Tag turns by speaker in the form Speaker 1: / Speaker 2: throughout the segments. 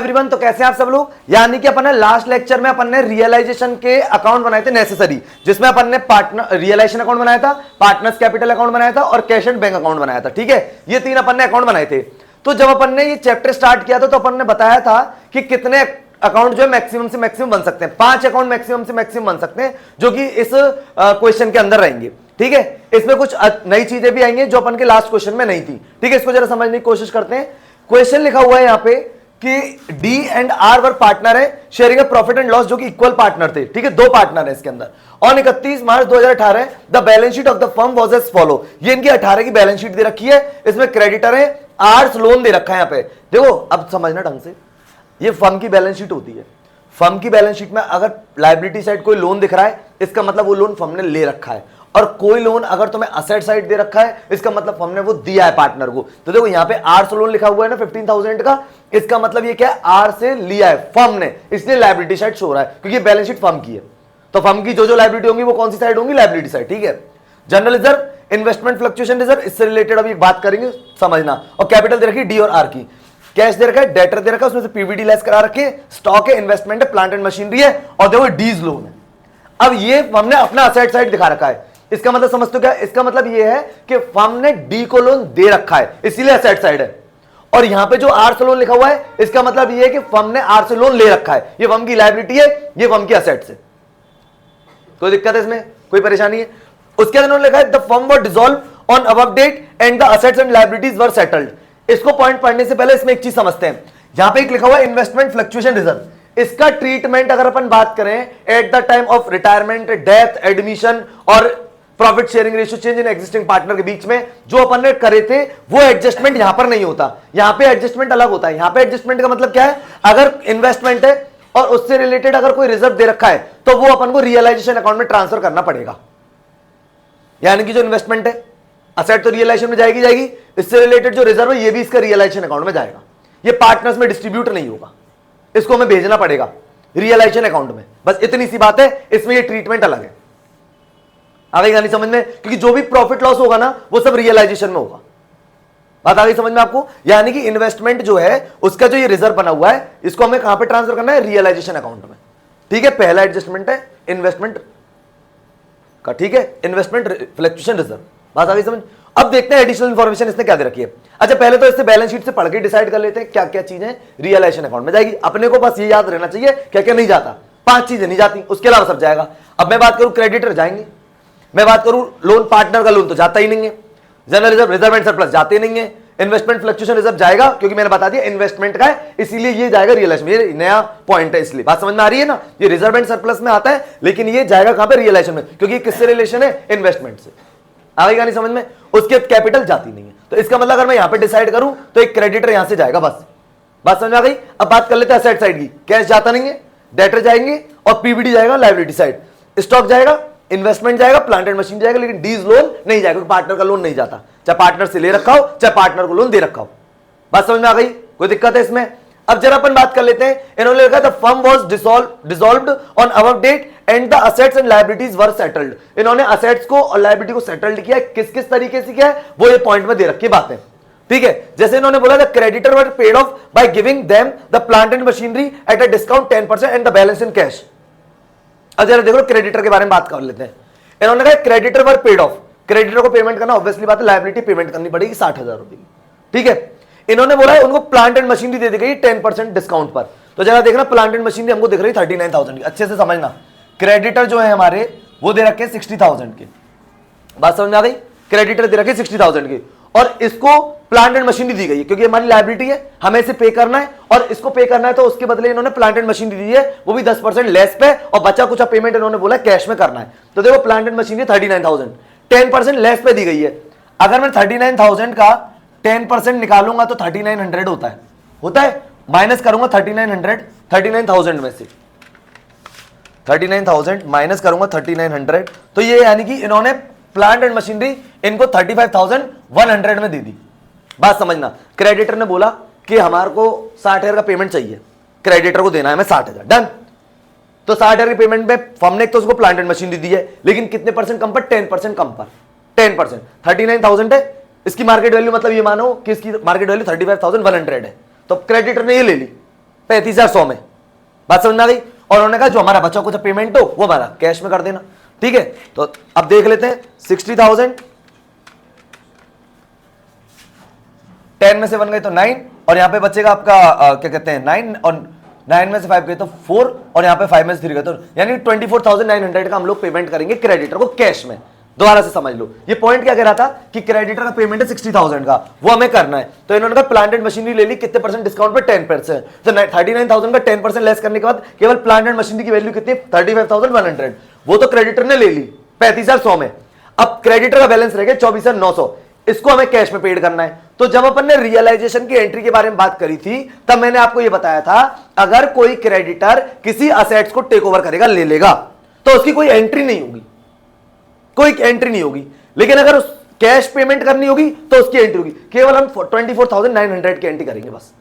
Speaker 1: Everyone, तो कैसे आप सब लोग। यानी कि अपन ने लास्ट लेक्चर में अपन ने रियलाइजेशन के अकाउंट बनाए थे नेसेसरी, जिसमें अपन ने पार्टनर रियलाइजेशन अकाउंट बनाया था, पार्टनर्स कैपिटल अकाउंट बनाया था और कैश एंड बैंक अकाउंट बनाया था। ठीक है, ये तीन अपन ने अकाउंट बनाए थे। तो जब अपन ने ये चैप्टर स्टार्ट किया था तो अपन ने बताया था कि कितने अकाउंट जो है मैक्सिमम से मैक्सिमम बन सकते हैं। 5 अकाउंट मैक्सिमम से मैक्सिमम बन सकते हैं, जो कि इस क्वेश्चन के अंदर रहेंगे। ठीक है, इसमें कुछ नई चीजें भी आएंगी जो अपन के लास्ट क्वेश्चन में नहीं थी। ठीक है, इसको जरा समझने की कोशिश करते हैं। क्वेश्चन लिखा हुआ है यहाँ पे कि D and R were partner है शेयरिंग प्रॉफिट एंड लॉस, जो कि इक्वल पार्टनर थे। ठीक है, 2 पार्टनर है इसके अंदर। On 31 March 2018 the balance sheet of the firm was as follow. ये इनकी 18 की बैलेंस शीट दे रखी है। इसमें क्रेडिटर है, आर्स लोन दे रखा है। यहाँ पे देखो, अब समझना ढंग से, ये फर्म की बैलेंस शीट होती है। फर्म की बैलेंस शीट में अगर लायबिलिटी साइड कोई लोन दिख रहा है, इसका मतलब वो लोन फर्म ने ले रखा है। और कोई लोन अगर तुम्हें असेट साइड दे रखा है, इसका मतलब फर्म ने वो दिया है पार्टनर को। तो देखो यहाँ पे आर लोन लिखा हुआ है ना 15,000 का, इसका मतलब ये क्या है, आर से लिया है फर्म ने, इसलिए लायबिलिटी साइड शो रहा है, क्योंकि बैलेंस शीट फर्म की है। तो फर्म की जो लायबिलिटी होंगी वो कौन सी साइड होंगी, लायबिलिटी साइड। ठीक है, general reserve, investment fluctuation reserve, इससे रिलेटेड अभी बात करेंगे, समझना। और कैपिटल दे रखी डी और आर की। कैश दे रखा है, डेटर दे रखा है, उसमें से पीवीडी लेस करा रखे, स्टॉक है, इन्वेस्टमेंट है, प्लांट एंड मशीनरी है, और देखो डीज लोन है। अब ये हमने अपना असेट साइड दिखा रखा है। इसका मतलब समझते हो क्या, इसका मतलब ये है कि फर्म ने डी को लोन दे रखा है, इसीलिए असेट साइड है। और यहां पे जो आर से लोन लिखा हुआ है, इसका मतलब ये है कि फर्म ने आर से लोन ले रखा है। ये फर्म की लायबिलिटी है, ये फर्म की असेट से। कोई दिक्कत है इसमें, कोई परेशानी है? उसके अंदर उन्होंने लिखा है the firm was dissolve on above date and the assets and liabilities were settled. इसको पॉइंट पढ़ने से पहले इसमें एक चीज समझते हैं। यहां पे एक लिखा हुआ है इन्वेस्टमेंट फ्लक्चुएशन रिजर्व। इसका ट्रीटमेंट अगर अपन बात करें at the time of retirement, death, admission और profit sharing ratio change in existing partner के बीच में जो अपन ने करे थे, वो एडजस्टमेंट यहां पर नहीं होता। यहां पे एडजस्टमेंट अलग होता है। यहां पे एडजस्टमेंट का मतलब क्या है, अगर इन्वेस्टमेंट है और उससे रिलेटेड अगर कोई रिजर्व दे रखा है, तो वो अपन को रियलाइजेशन अकाउंट में ट्रांसफर करना पड़ेगा। यानी कि जो इन्वेस्टमेंट है, असेट तो रियलाइजेशन में जाएगी जाएगी, इससे रिलेटेड जो रिजर्व है ये भी इसका रियलाइजेशन अकाउंट में जाएगा। ये पार्टनर्स में डिस्ट्रीब्यूट नहीं होगा, इसको हमें भेजना पड़ेगा रियलाइजेशन अकाउंट में। बस इतनी सी बात है, इसमें ये ट्रीटमेंट अलग है। आ गई समझ में? क्योंकि जो भी प्रॉफिट लॉस होगा ना, वो सब रियलाइजेशन में होगा। बात आ गई समझ में आपको? यानी कि इन्वेस्टमेंट जो है, उसका जो ये रिजर्व बना हुआ है, इसको हमें कहां पे ट्रांसफर करना है, रियलाइजेशन अकाउंट में। ठीक है, पहला एडजस्टमेंट है इन्वेस्टमेंट का। ठीक है, इन्वेस्टमेंट फ्लक्चुएशन रिजर्व। बात आ गई समझ? अब देखते हैं एडिशनल इंफॉर्मेशन इसने क्या दे रखी है। अच्छा, पहले तो इससे बैलेंस शीट से पढ़ के डिसाइड कर लेते हैं क्या क्या चीजें रियलाइजेशन अकाउंट में जाएगी। अपने को बस ये याद रहना चाहिए क्या क्या नहीं जाता। 5 चीजें नहीं जाती, उसके अलावा सब जाएगा। अब मैं बात करूं, क्रेडिटर जाएंगे। मैं बात करूं लोन, पार्टनर का लोन तो जाता ही नहीं है। General reserve, reserve and surplus जाते ही नहीं है। इन्वेस्टमेंट फ्लक्चुएशन रिजर्व जाएगा, क्योंकि मैंने बता दिया इन्वेस्टमेंट का है, इसीलिए ये जाएगा रियलाइजेशन। ये नया पॉइंट है, इसलिए बात समझ में आ रही है ना। ये रिजर्व एंड सरप्लस में आता है, लेकिन ये जाएगा कहां पे, रियलाइजेशन में, क्योंकि किससे रिलेशन है, इन्वेस्टमेंट से। आएगा नहीं समझ में? उसके कैपिटल जाती नहीं है। तो इसका मतलब अगर मैं यहां पे डिसाइड करूं तो एक क्रेडिटर यहां से जाएगा, बस। बात समझ में आ गई? अब बात कर लेते हैं असेट साइड की। कैश जाता नहीं है, डेटर जाएंगे और पीवीडी जाएगा लायबिलिटी साइड। स्टॉक जाएगा, इन्वेस्टमेंट जाएगा, प्लांट एंड मशीन जाएगा, लेकिन डीज लोन नहीं जाएगा, पार्टनर का लोन नहीं जाता। चाहे पार्टनर से ले रखा हो, चाहे पार्टनर को लोन दे रखा हो। बात समझ में आ गई? कोई दिक्कत है इसमें? अब जरा अपन बात कर लेते हैं। इन्होंने लिखा the firm was dissolved on above date and the assets and liabilities were settled. इन्होंने असेट्स को और लायबिलिटी को सेटल्ड किया। किस किस तरीके से किया है, वो ये पॉइंट में दे रखी बातें। ठीक है, जैसे इन्होंने बोला the creditor were paid of by giving them the plant and machinery at a discount 10% and the balance in cash. अब जरा देखो क्रेडिटर के बारे में बात कर लेते हैं। इन्होंने कहा creditor were paid of, creditor को पेमेंट करना ऑब्वियसली बात है, लायबिलिटी पेमेंट करनी पड़ेगी 60,000 रुपए की। ठीक है, इन्होंने बोला है उनको प्लांट एंड मशीनरी दे दी गई 10% डिस्काउंट पर। तो जरा देखना, प्लांट एंड मशीनरी हमको दिख रही 39,000 की। अच्छे से समझना, क्रेडिटर जो है हमारे वो दे रखे 60,000 के। बात समझ में आ गई? क्रेडिटर दे रखे 60,000 के, और इसको प्लांट एंड मशीनरी दी गई है, क्योंकि हमारी लायबिलिटी है, हमें इसे पे करना है और इसको पे करना है। तो उसके बदले इन्होंने प्लांट एंड मशीनरी दी है, वो भी 10% लेस पे, और बचा कुछ पेमेंट इन्होंने बोला कैश में करना है। तो देखो, प्लांट एंड मशीनरी 39,000 10% लेस पे दी गई है। अगर मैं 39,000 का 10% निकालूंगा तो 3900 होता है। माइनस करूंगा 3900 में से 39,000 माइनस करूंगा 3900, तो ये यानी कि इन्होंने प्लांट एंड मशीनरी इनको 35,100 में दे दी। बात समझना, क्रेडिटर ने बोला कि हमारे को 60,000 का पेमेंट चाहिए, क्रेडिटर को देना है हमें 60,000, डन। तो 60,000 की पेमेंट में फर्म ने तो उसको प्लांट एंड मशीनरी दी है, लेकिन कितने परसेंट कम पर, 10% कम पर, 10%। 39,000 है, इसकी मार्केट वैल्यू मतलब ये मानो कि इसकी मार्केट वैल्यू 35,100 है, तो क्रेडिटर ने ये ले ली 35,100 में। बात समझ में आ गई। और उन्होंने कहा जो हमारा बचा कुछ पेमेंट हो वो हमारा कैश में कर देना, ठीक है। तो अब देख लेते हैं 60,000 10 में से 1 गए तो 9, और यहां पे बचेगा आपका क्या कहते हैं 9, और 9 में से 5 गए तो 4, और यहां पे 5 में से 3 गए तो यानी 24,900 का हम लोग पेमेंट करेंगे क्रेडिटर को कैश में। दोबारा से समझ लो, ये पॉइंट क्या कह रहा था कि क्रेडिटर का पेमेंट है 60,000 का, वो हमें करना है। तो इन्होंने कहा प्लांट एंड मशीनरी ले ली, कितने परसेंट डिस्काउंट पे 10%, तो 39,000 का 10% लेस करने के बाद केवल प्लांट एंड मशीनरी की वैल्यू कितनी, 35,100, वो तो क्रेडिटर ने ले ली 35,100 में। अब क्रेडिटर का बैलेंस रह गया 24,900, इसको हमें कैश में पेड करना है। तो जब अपन ने रियलाइजेशन की एंट्री के बारे में बात करी थी तब मैंने आपको यह बताया था अगर कोई क्रेडिटर किसी असेट्स को टेक ओवर करेगा, ले लेगा, तो उसकी कोई एंट्री नहीं होगी, कोई एंट्री नहीं होगी। लेकिन अगर उस कैश पेमेंट करनी होगी तो उसकी एंट्री होगी। केवल हम 24,900 की एंट्री करेंगे बस।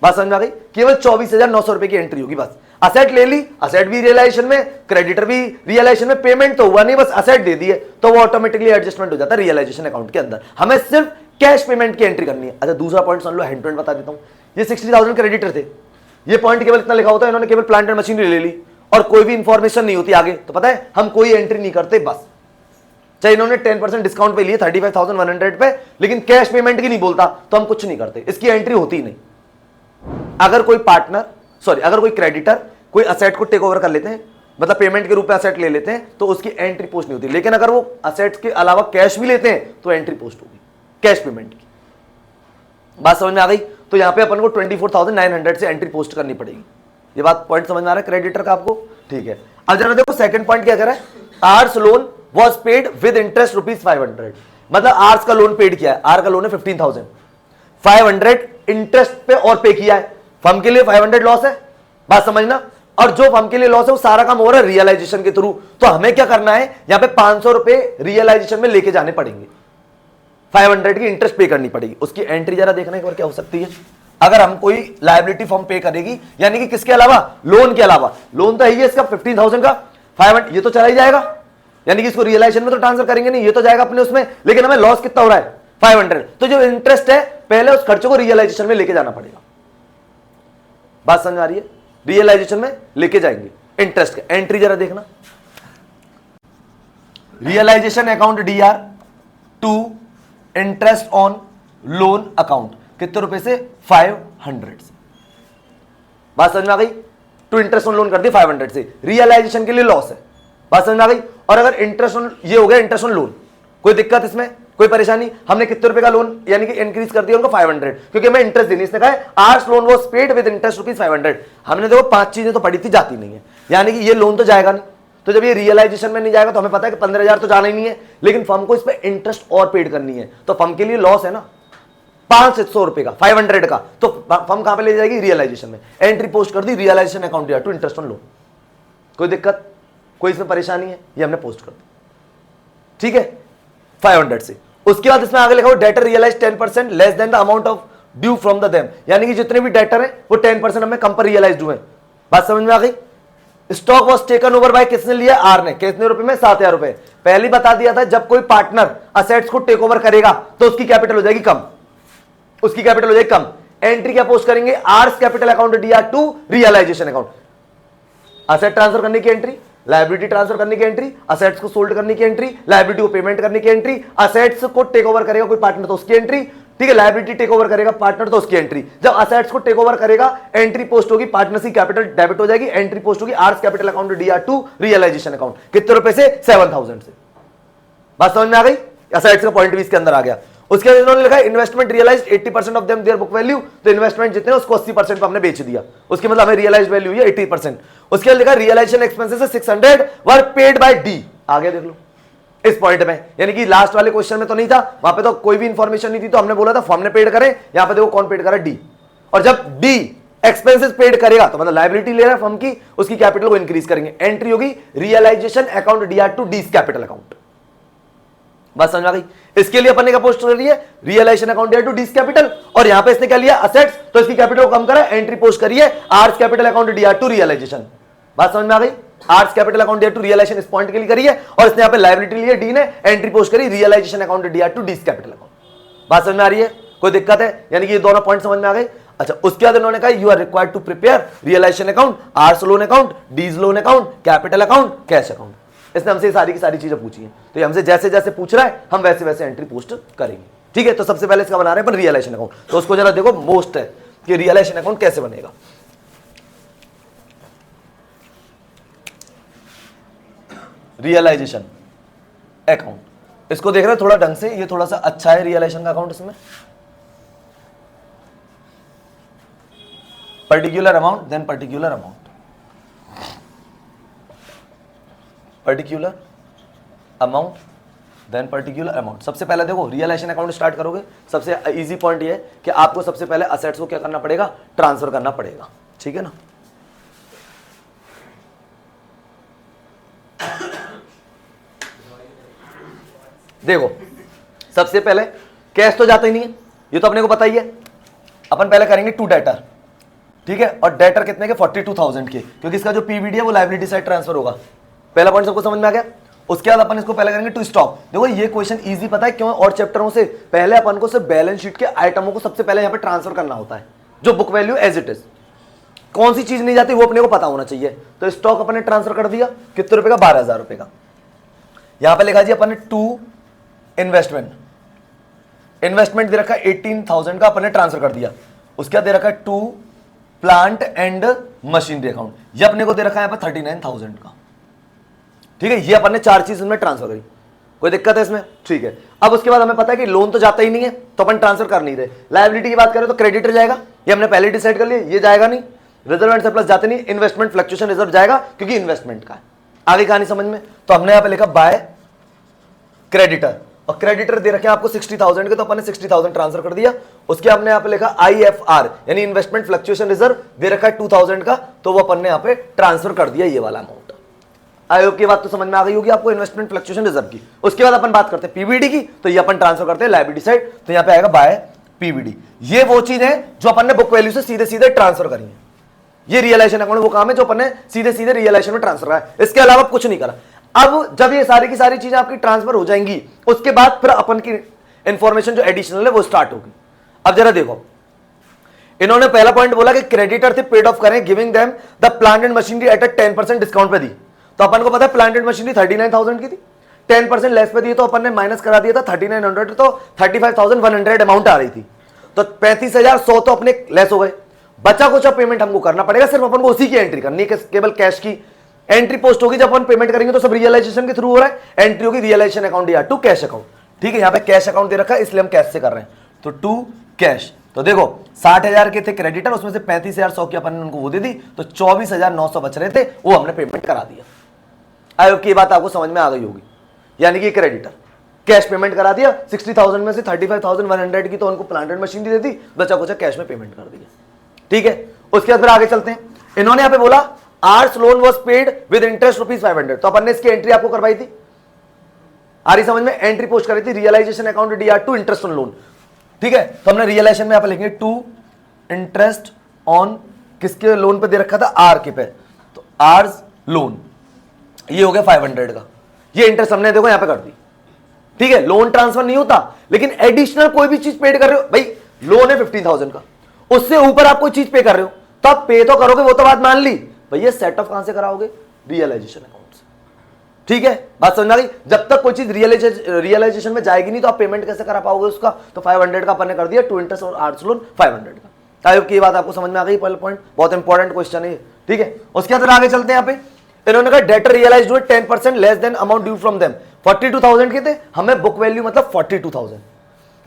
Speaker 1: बात समझ में आ गई। केवल 24,900 रुपए की एंट्री होगी बस। असेट ले ली, असेट भी रियलाइजेशन में, क्रेडिटर भी रियलाइजेशन में, पेमेंट तो हुआ नहीं, बस असेट दे दिए, तो वो ऑटोमेटिकली एडजस्टमेंट हो जाता है रियलाइजेशन अकाउंट के अंदर। हमें सिर्फ कैश पेमेंट की एंट्री करनी है। अच्छा दूसरा पॉइंट सुन लो, हैंड टू हैंड बता देता हूं। ये 60,000 क्रेडिटर थे, ये पॉइंट केवल इतना लिखा होता है, इन्होंने केवल प्लांट एंड मशीनरी ले ली और कोई भी इंफॉर्मेशन नहीं होती आगे, तो पता है हम कोई एंट्री नहीं करते बस। चाहे इन्होंने 10% डिस्काउंट पे लिए 35,100 पे, लेकिन कैश पेमेंट की नहीं बोलता तो हम कुछ नहीं करते, इसकी एंट्री होती ही नहीं। अगर कोई पार्टनर अगर कोई क्रेडिटर कोई असेट को टेक ओवर कर लेते हैं, मतलब पेमेंट के रूप में असेट ले लेते हैं, तो उसकी एंट्री पोस्ट नहीं होती। लेकिन अगर वो असेट्स के अलावा कैश भी लेते हैं तो एंट्री पोस्ट होगी कैश पेमेंट की। बात समझ में आ गई। तो यहां पे अपन को 24,900 से एंट्री पोस्ट करनी पड़ेगी। ये बात पॉइंट समझ में आ रहा है क्रेडिटर का आपको, ठीक है। अब जरा देखो सेकंड पॉइंट क्या कह रहा है, R's loan was paid with interest ₹500, मतलब आर्स का लोन पेड किया है, आर का लोन है 15,000, 500 इंटरेस्ट पे और पे किया है। फर्म के लिए 500 लॉस है, बात समझना, और जो फर्म के लिए लॉस है वो सारा काम हो रहा है रियलाइजेशन के थ्रू। तो हमें क्या करना है, यहां पे 500 रुपए रियलाइजेशन में लेके जाने पड़ेंगे, 500 की इंटरेस्ट पे करनी पड़ेगी। उसकी एंट्री जरा देखना एक बार क्या हो सकती है। अगर हम कोई लायबिलिटी फर्म पे करेगी, यानी कि किसके अलावा, लोन के अलावा, लोन तो है ही इसका 15,000 का, 500 ये तो चला ही जाएगा, यानी कि इसको रियलाइजेशन में तो ट्रांसफर करेंगे नहीं, ये तो जाएगा अपने उसमें, लेकिन हमें लॉस कितना हो रहा है 500। तो जो इंटरेस्ट है पहले उस खर्चों को रियलाइजेशन में लेके जाना पड़ेगा। बात समझ आ रही है, रियलाइजेशन में लेके जाएंगे इंटरेस्ट का। एंट्री जरा देखना, realisation account DR to interest on loan account, कितने रुपए से, 500 से। बात समझ में आ गई। टू इंटरेस्ट ऑन लोन कर दी 500 से, रियलाइजेशन के लिए लॉस है, बात समझ में आ गई। और अगर इंटरेस्ट ऑन, ये हो गया इंटरेस्ट ऑन लोन, कोई दिक्कत इसमें, कोई परेशानी, हमने कितने रुपए का लोन यानी कि इंक्रीज कर दिया उनको 500, क्योंकि हमें इंटरेस्ट देनी। इसने कहा R's loan was paid with interest ₹500। हमने देखो 5 चीजें तो पड़ी थी, जाती नहीं है, यानी कि ये लोन तो जाएगा नहीं। तो जब ये रियलाइजेशन में नहीं जाएगा तो हमें पता है कि 15,000 तो जाना ही नहीं है, लेकिन फर्म को इस पर इंटरेस्ट और पेड करनी है, तो फर्म के लिए लॉस है ना 500 रुपए का, 500 का, तो फर्म कहां पे ले जाएगी, रियलाइजेशन में। एंट्री पोस्ट कर दी, realisation account to interest on loan, कोई दिक्कत, कोई इसमें परेशानी है, ये हमने पोस्ट कर दी, ठीक है, 500 से। उसके बाद इसमें आगे लिखा हो debtor realise 10% less than the amount of due from the them, यानी कि जितने भी डेटर हैं वो 10% हमें कम पर रियलाइज हुए। बात समझ में आ गई। Stock was taken over bye, किसने लिया, आर ने, कितने रुपए में, 7,000 रुपए। पहले बता दिया था जब कोई पार्टनर असेट्स को टेक ओवर करेगा तो उसकी कैपिटल हो जाएगी कम, उसकी कैपिटल हो जाएगी कम। एंट्री क्या पोस्ट करेंगे, R's capital account DR to realisation account, asset transfer करने की एंट्री, लायबिलिटी ट्रांसफर करने की एंट्री, असेट्स को सोल्ड करने की एंट्री, लायबिलिटी को पेमेंट करने की एंट्री, असेट्स को टेक ओवर करेगा कोई पार्टनर तो उसकी एंट्री, ठीक है, लायबिलिटी टेक ओवर करेगा पार्टनर तो उसकी एंट्री। जब असेट्स को टेक ओवर करेगा एंट्री पोस्ट होगी, पार्टनर की कैपिटल डेबिट हो जाएगी, एंट्री पोस्ट होगी R's capital account DR to realisation account, कितने रुपए से, 7,000 से। बात समझ में आ गई। असेट्स का पॉइंट भी इसके अंदर आ गया। उसके बाद इन्होंने लिखा investment realised 80% of them their book value, तो इन्वेस्टमेंट जितने उसको 80% पे हमने बेच दिया, उसके मतलब हमें रियलाइज्ड वैल्यू है 80%। उसके बाद लिखा realisation expenses 600 were paid by D, आगे देख लो इस पॉइंट में, यानी कि लास्ट वाले क्वेश्चन में तो नहीं था, वहां पे तो कोई भी इंफॉर्मेशन नहीं थी, तो हमने बोला था फर्म ने पेड करे, यहां पे देखो कौन पेड करा, डी। और जब डी एक्सपेंसेस पेड करेगा तो मतलब लायबिलिटी ले रहा है फर्म की, उसकी कैपिटल को इंक्रीज करेंगे। एंट्री होगी realisation account DR to D capital account. बात समझ आ गई। इसके लिए अपन ने क्या पोस्ट कर रही है, realisation account DR to D capital, और यहां पे इसने क्या लिया, असेट्स, तो इसकी कैपिटल को कम करा, एंट्री पोस्ट करिए R's capital account DR to realisation. बात समझ में आ गई। R's capital account DR to realisation इस पॉइंट के लिए करिए, और इसने यहां पे लायबिलिटी ली है डी ने, एंट्री पोस्ट करी realisation account DR to D capital account. बात समझ में आ रही है, कोई दिक्कत है, यानी कि ये दोनों पॉइंट समझ में आ गए। अच्छा, उसके बाद इन्होंने कहा you are required to prepare realisation account, R's loan account, D's loan account, capital account, cash account. इसने हमसे सारी की सारी चीजें पूछी हैं, तो ये हमसे जैसे जैसे पूछ रहा है हम वैसे वैसे एंट्री पोस्ट करेंगे। ठीक है, तो सबसे पहले इसका बना रहे हैं रियलाइजेशन अकाउंट, तो उसको जरा देखो, मोस्ट है कि रियलाइजेशन अकाउंट कैसे बनेगा। रियलाइजेशन अकाउंट, इसको देख रहे हैं थोड़ा ढंग से, ये थोड़ा सा अच्छा है रियलाइजेशन का अकाउंट। इसमें particular amount then particular amount, particular amount then particular amount. सबसे पहले देखो रियलाइजेशन अकाउंट स्टार्ट करोगे, सबसे इजी पॉइंट ये है कि आपको सबसे पहले असेट्स को क्या करना पड़ेगा, ट्रांसफर करना पड़ेगा। ठीक है ना, देखो सबसे पहले कैश तो जाता ही नहीं है, ये तो अपने को पता ही है। अपन पहले करेंगे टू डेटर, ठीक है, और डेटर कितने के 42,000 के, क्योंकि इसका जो पीवीडी है वो लायबिलिटी साइड ट्रांसफर होगा। पहला पॉइंट सबको समझ में आ गया। उसके बाद अपन इसको पहले करेंगे टू स्टॉक। देखो ये क्वेश्चन इजी पता है क्यों, और चैप्टरों से पहले अपन को सिर्फ बैलेंस शीट के आइटमों को सबसे पहले यहाँ पे ट्रांसफर करना होता है, जो book value as it is, कौन सी चीज नहीं जाती वो अपने को पता होना चाहिए। तो स्टॉक अपन ने ट्रांसफर कर दिया, कितने रुपए का, 12,000 रुपए का। यहां पे लिखा जी अपन ने टू इन्वेस्टमेंट, इन्वेस्टमेंट दे रखा है 18,000 का, अपन ने ट्रांसफर कर दिया। उसके बाद दे रखा है to plant and machinery account, ये अपने को दे रखा है यहाँ पे 39,000 का। ठीक है, ये अपन ने चार चीज इसमें ट्रांसफर करी, कोई दिक्कत है इसमें? ठीक है, अब उसके बाद हमें पता है कि लोन तो जाता ही नहीं है, तो अपन ट्रांसफर कर नहीं रहे। लायबिलिटी की बात करें तो क्रेडिटर जाएगा, ये हमने पहले डिसाइड कर लिया, ये जाएगा नहीं। रिजर्व एंड सरप्लस जाते नहीं। इन्वेस्टमेंट फ्लक्चुएशन रिजर्व जाएगा क्योंकि इन्वेस्टमेंट का है। आगे कहानी समझ में, तो हमने यहाँ पे लिखा बाय क्रेडिटर, और क्रेडिटर दे रखे आपको 60,000 के, तो अपन ने 60,000 ट्रांसफर कर दिया। उसके हमने यहाँ पे लिखा IFR यानी इन्वेस्टमेंट फ्लक्चुएशन रिजर्व दे रखा है 2,000 का, तो वो अपन ने यहाँ पे ट्रांसफर कर दिया, ये वाला अमाउंट। आयोग की बात तो समझ में आ गई होगी आपको इन्वेस्टमेंट फ्लक्चुएशन रिजर्व की। उसके बाद अपन बात करते हैं पीवीडी की, तो ये अपन ट्रांसफर करते हैं लायबिलिटी साइड, तो यहाँ पे आएगा बाय पीवीडी। ये वो चीज है जो अपन ने बुक वैल्यू से सीधे सीधे ट्रांसफर करी है। ये रियलाइजेशन अकाउंट वो काम है जो अपन ने सीधे सीधे रियलाइजेशन में ट्रांसफर करा है, इसके अलावा कुछ नहीं करा। अब जब ये सारी की सारी चीजें आपकी ट्रांसफर हो जाएंगी, उसके बाद फिर अपन की इंफॉर्मेशन जो एडिशनल है वो स्टार्ट होगी। अब जरा देखो, इन्होंने पहला पॉइंट बोला कि क्रेडिटर थे पेड ऑफ करें giving them the plant and machinery at a 10% discount पे दी। तो अपन को पता है प्लांट एंड मशीनरी 39,000 की थी, 10% लेस पे दी, तो अपन ने माइनस करा दिया था 3,900, तो 35,100 अमाउंट आ रही थी। तो 35,100 तो अपने लेस हो गए, बचा कुछ पेमेंट हमको करना पड़ेगा, सिर्फ अपन को उसी की एंट्री करनी है, केवल कैश की एंट्री पोस्ट होगी। जब अपन पेमेंट करेंगे तो सब रियलाइजेशन के थ्रू हो रहा है, एंट्री होगी रियलाइजेशन अकाउंट या टू कैश अकाउंट। ठीक है, यहाँ पे कैश अकाउंट दे रखा है इसलिए हम कैश से कर रहे हैं, तो टू कैश। तो देखो 60,000 के थे क्रेडिटर, उसमें से 35,100 की अपन ने उनको वो दे दी, तो 24,900 बच रहे थे, वो हमने पेमेंट करा दिया। आयोग की बात आपको समझ में आ गई होगी, यानी कि क्रेडिटर कैश पेमेंट करा दिया, 60,000 में से 35,100 की तो उनको प्लांट एंड मशीनरी दे दी, बचा कुछ कैश में पेमेंट कर दिया। ठीक है, उसके बाद फिर आगे चलते हैं। इन्होंने यहां पे बोला R's loan was paid with interest ₹500, तो अपन ने इसकी एंट्री आपको करवाई थी, आ रही समझ में, एंट्री पोस्ट करी थी realisation account DR2 interest on loan. ठीक है, तो हमने रियलाइजेशन में यहां पे लिखेंगे टू इंटरेस्ट ऑन, किसके लोन पे दे रखा था, आर के पे, तो आर्स लोन, ये हो गया 500 का, ये इंटरेस्ट हमने देखो यहां पे कर दी। ठीक है, लोन ट्रांसफर नहीं होता, लेकिन एडिशनल कोई भी चीज पेड कर रहे हो, भाई लोन है 15,000 का, उससे ऊपर आप कोई चीज पे कर रहे हो तो आप पे तो करोगे, वो तो बात मान ली, भैया सेट ऑफ कहां से कराओगे, रियलाइजेशन अकाउंट से। ठीक है, बात समझ आ गई। जब तक कोई चीज रियलाइजेशन में जाएगी नहीं तो आप पेमेंट कैसे करा पाओगे उसका, तो 500 का अपन ने कर दिया, टू इंटरेस्ट और आर्स लोन 500 का। आयोग की बात आपको समझ में आ गई, पहला पॉइंट बहुत इंपॉर्टेंट क्वेश्चन है। ठीक है, उसके अंदर आगे चलते हैं। यहाँ पे इन्होंने कहा डेटर रियलाइज्ड हुए 10% less then amount due from them, 42,000 के थे, हमें बुक वैल्यू मतलब 42,000,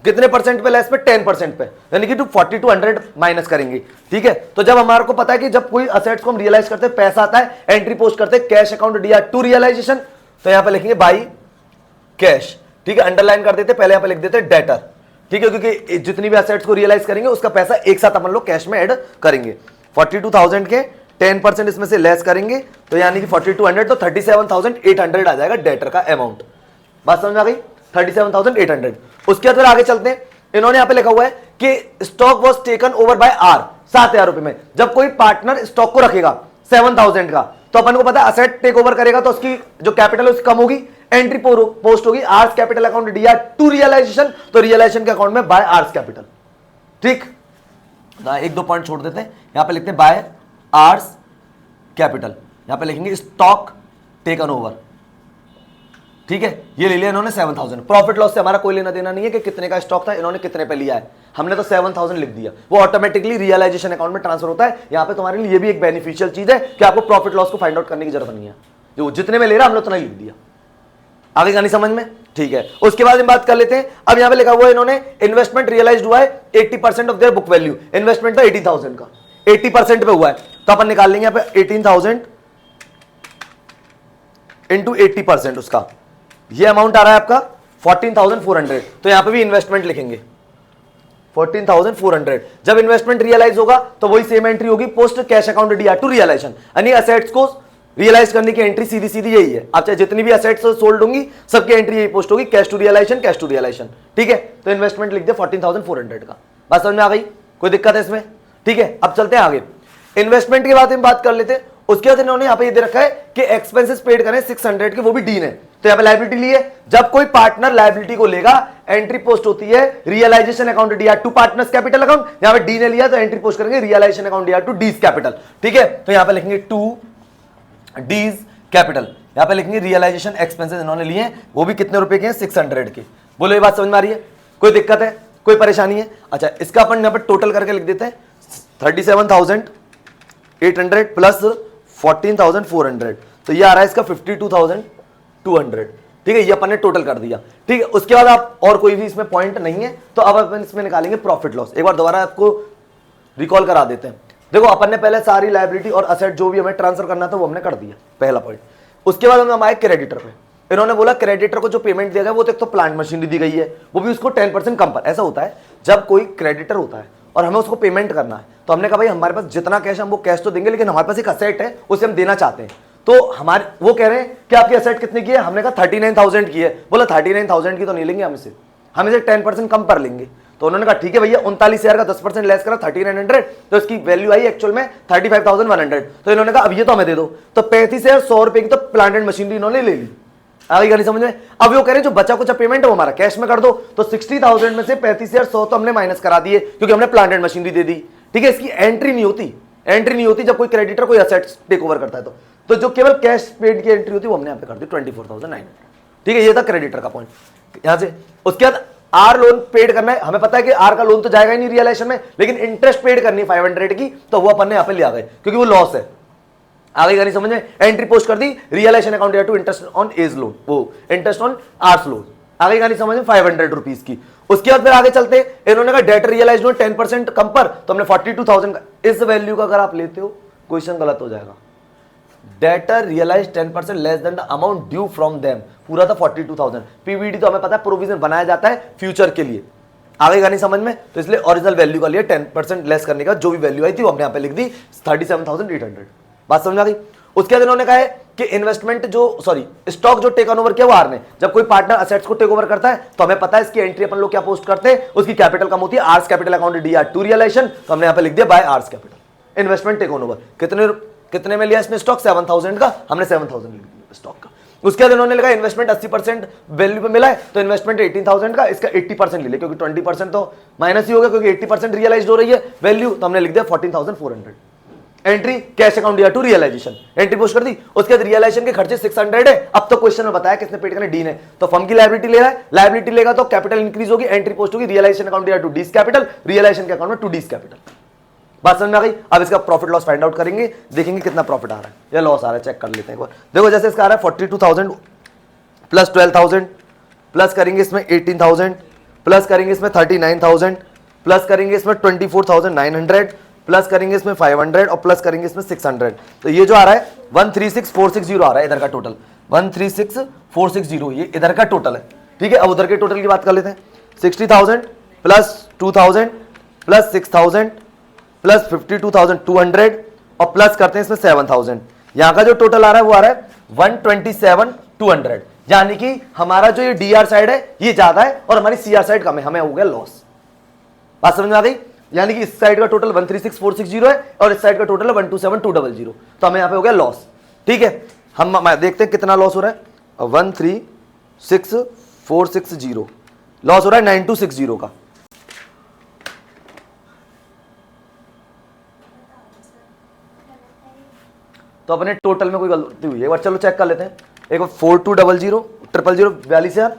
Speaker 1: कितने परसेंट पे लेस पे, 10% पे, यानी कि 4200 माइनस करेंगे। ठीक है, तो जब हमारे को पता है कि जब कोई असेट्स को हम रियलाइज करते हैं, पैसा आता है, एंट्री पोस्ट करते हैं कैश अकाउंट DR2 रियलाइजेशन, तो यहां पे लिखेंगे बाई कैश। ठीक है, अंडरलाइन कर देते, पहले यहां पे लिख देते डेटर। ठीक है, क्योंकि जितनी भी असेट्स को रियलाइज करेंगे उसका पैसा एक साथ अपन लोग कैश में ऐड करेंगे। 42,000 के 10% इसमें से लेस करेंगे, तो यानी कि 4200, तो 37,800 आ जाएगा डेटर का अमाउंट। बात समझ में आ गई, 37,800। उसके बाद आगे चलते हैं। इन्होंने यहां पे लिखा हुआ है कि stock was taken over by R, 7,000 रुपए में। जब कोई पार्टनर स्टॉक को रखेगा 7,000 का, तो अपन को पता है असेट टेक ओवर करेगा तो उसकी जो कैपिटल है उसकी कम होगी, एंट्री पोस्ट होगी R's capital account DR2 realisation, तो रियलाइजेशन के अकाउंट में बाय आर्स कैपिटल। ठीक, एक दो पॉइंट छोड़ देते हैं, यहां पे लिखते हैं बाय आर्स कैपिटल, यहां पे लिखेंगे स्टॉक टेकन ओवर, ठीक है। ये ले लिया इन्होंने 7000। प्रॉफिट लॉस से हमारा कोई लेना देना नहीं है कि कितने का स्टॉक था, इन्होंने कितने पे लिया है, हमने तो 7000 लिख दिया, वो ऑटोमेटिकली रियलाइजेशन अकाउंट में ट्रांसफर होता है। यहां पे तुम्हारे लिए ये भी एक बेनिफिशियल चीज है कि आपको प्रॉफिट लॉस को फाइंड आउट करने की जरूरत नहीं है, जो जितने में ले रहा हमने उतना ही लिख दिया। आगे कहानी समझ में, ठीक है। उसके बाद हम बात कर लेते हैं, अब यहां पे लिखा हुआ है इन्होंने इन्वेस्टमेंट रियलाइज्ड हुआ है 80% of their book value, investment था 18000 का, 80% पे हुआ है, तो अपन निकाल लेंगे यहां पे 18000 इंटू 80% उसका, ये अमाउंट आ रहा है आपका 14400, तो यहां पे भी इन्वेस्टमेंट लिखेंगे 14400। जब इन्वेस्टमेंट रियलाइज होगा तो वही सेम एंट्री होगी post cash account DR to realisation, यानी असेट्स को रियलाइज करने की एंट्री सीधी सीधी यही है। आप चाहे जितनी भी असेट्स सोल्ड होंगी सबकी एंट्री यही पोस्ट होगी, cash to realisation, cash to realisation, ठीक है। तो इन्वेस्टमेंट लिख दे 14400 का, बात समझ में आ गई, कोई दिक्कत है इसमें, ठीक है। अब चलते हैं आगे, इन्वेस्टमेंट के बाद हम बात कर लेते हैं। उसके बाद इन्होंने यहां पे ये दे रखा है कि एक्सपेंसेस पेड करें 600 के, वो भी डीन है, तो यहां पे लायबिलिटी ली है। जब कोई पार्टनर लायबिलिटी को लेगा एंट्री पोस्ट होती है realisation account DR to partners capital account, यहां पे डी ने लिया तो एंट्री पोस्ट करेंगे realisation account DR to D's capital, ठीक है। तो यहां पे लिखेंगे टू डीज कैपिटल, यहां पे लिखेंगे रियलाइजेशन एक्सपेंसेस इन्होंने लिए हैं, वो भी कितने रुपए के हैं 600 के। बोलो ये बात समझ में आ रही है, कोई दिक्कत है, कोई परेशानी है? अच्छा, इसका अपन यहां पे टोटल करके लिख देते हैं 37,800 प्लस 14,400, तो ये आ रहा है इसका 52,200, ठीक है। ये अपन ने टोटल कर दिया, ठीक है। उसके बाद आप और कोई भी इसमें पॉइंट नहीं है, तो अब अपन इसमें निकालेंगे प्रॉफिट लॉस। एक बार दोबारा आपको रिकॉल करा देते हैं। देखो अपन ने पहले सारी लायबिलिटी और असेट जो भी हमें ट्रांसफर करना था वो हमने कर दिया, पहला पॉइंट। उसके बाद हम आए क्रेडिटर पे, इन्होंने बोला क्रेडिटर को जो पेमेंट दिया गया वो तो प्लांट मशीनरी दी गई है, वो भी उसको 10% कम पर। ऐसा होता है जब कोई क्रेडिटर होता है और हमें उसको पेमेंट करना है, तो हमने कहा भाई हमारे पास जितना कैश हम वो कैश तो देंगे, लेकिन हमारे पास एक असेट है उसे हम देना चाहते हैं। तो हमारे वो कह रहे हैं कि आपकी असेट कितने की है, हमने कहा 39,000 की है। बोला 39,000 की तो नहीं लेंगे हम इसे 10% कम पर लेंगे। तो उन्होंने कहा ठीक है भैया, 39,000 का 10% लेस करा 3900, तो इसकी वैल्यू आई एक्चुअल में 35,100। तो इन्होंने कहा अब ये तो हमें दे दो, तो 35,100 रुपए की तो प्लांट एंड मशीनरी इन्होंने ले ली। आगे गाड़ी समझ में? अब वो कह रहे हैं जो बचा कुछ पेमेंट है वो हमारा कैश में कर दो, तो 60,000 में से 35,100 तो हमने माइनस करा दिए क्योंकि हमने प्लांट एंड मशीनरी दे दी, ठीक है। इसकी एंट्री नहीं होती जब कोई क्रेडिटर कोई असेट्स टेक ओवर करता है तो जो केवल कैश पेड की एंट्री होती है वो हमने यहाँ पे कर दी 24,900, ठीक है। ये था क्रेडिटर का पॉइंट यहां से। उसके बाद आर लोन पेड करना है, हमें पता है कि आर का लोन तो जाएगा ही नहीं रियलाइजेशन में, लेकिन इंटरेस्ट पेड करनी है 500 की, तो वो अपन ने यहाँ पे ले आ गए क्योंकि वो लॉस है। आगे गाड़ी समझ में? एंट्री पोस्ट कर दी realisation account to interest on A's loan, वो इंटरेस्ट ऑन आर्स लोन। आगे गाड़ी समझ में? 500 रुपीज की। उसके बाद फिर आगे चलते, इन्होंने कहा डेट रियलाइज 10% कम पर, तो हमने 42,000 का इस वैल्यू का अगर आप लेते हो क्वेश्चन गलत हो जाएगा। Debtor realise 10% less than the amount due from them, पूरा था 42,000। पीवीडी तो हमें पता है प्रोविजन बनाया जाता है फ्यूचर के लिए। आगे गानी समझ में? तो इसलिए ओरिजिनल वैल्यू का लिए 10% लेस करने का जो भी वैल्यू आई थी वो हमने यहाँ पे लिख दी 37,800। बात समझ आ गई? उसके बाद इन्होंने कहा है कि इन्वेस्टमेंट स्टॉक जो टेक ओवर किया वो आर ने, जब कोई पार्टनर असेट्स को टेक ओवर करता है तो हमें पता है इसकी एंट्री अपन लोग क्या पोस्ट करते हैं, उसकी कैपिटल कम होती है, R's capital account DR to realisation, तो हमने यहाँ पे लिख दिया by R's capital. Investment take over कितने में लिया इसने स्टॉक? 7,000 का, हमने 7,000 लिख दिया स्टॉक का। उसके बाद इन्होंने लिखा इन्वेस्टमेंट 80% वैल्यू पे मिला है, तो इन्वेस्टमेंट 18,000 का, इसका 80% ले ले क्योंकि 20% तो माइनस ही होगा क्योंकि 80% रियलाइज हो रही है वैल्यू, तो हमने लिख दिया 14,400। Entry cash account DR to realisation, entry post कर दी। उसके बाद रियलाइजेशन के खर्चे 600 है। अब तो क्वेश्चन में बताया किसने पेड करना, डी ने, तो फर्म की लायबिलिटी ले रहा है, लायबिलिटी लेगा तो कैपिटल इंक्रीज होगी, एंट्री पोस्ट होगी realisation account DR to D's capital, realisation के अकाउंट में टू डीज कैपिटल। बात समझ में आ गई? अब इसका प्रॉफिट लॉस फाइंड आउट करेंगे, देखेंगे कितना प्रॉफिट आ रहा है या लॉस आ रहा है, चेक कर लेते हैं एक बार। देखो जैसे इसका आ रहा है 42,000 प्लस 12,000 प्लस करेंगे इसमें 18,000 प्लस करेंगे इसमें 39,000 प्लस करेंगे इसमें 24,900 प्लस करेंगे इसमें 500 और प्लस करेंगे इसमें 600, तो ये जो आ रहा है 136,460 आ रहा है इधर का टोटल, 136,460 ये इधर का टोटल है, ठीक है। अब उधर के टोटल की बात कर लेते हैं। 60,000 प्लस 2,000 प्लस 6,000 प्लस 52,200 और प्लस करते हैं इसमें 7,000। यहां का जो टोटल आ रहा है वो आ रहा है 127,200, यानी कि हमारा जो ये डीआर साइड है ये ज्यादा है और हमारी सीआर साइड कम है, हमें हो गया लॉस। बात समझ में आ गई? यानी कि इस साइड का टोटल 136,460 है और इस साइड का टोटल है 127,200, तो हमें यहां पे हो गया लॉस, ठीक है। हम देखते हैं कितना लॉस हो रहा है। 136,460 लॉस हो रहा है 9260 का, तो अपने टोटल में कोई गलती हुई है, एक बार चलो चेक कर लेते हैं। एक बार 4200 000 42,000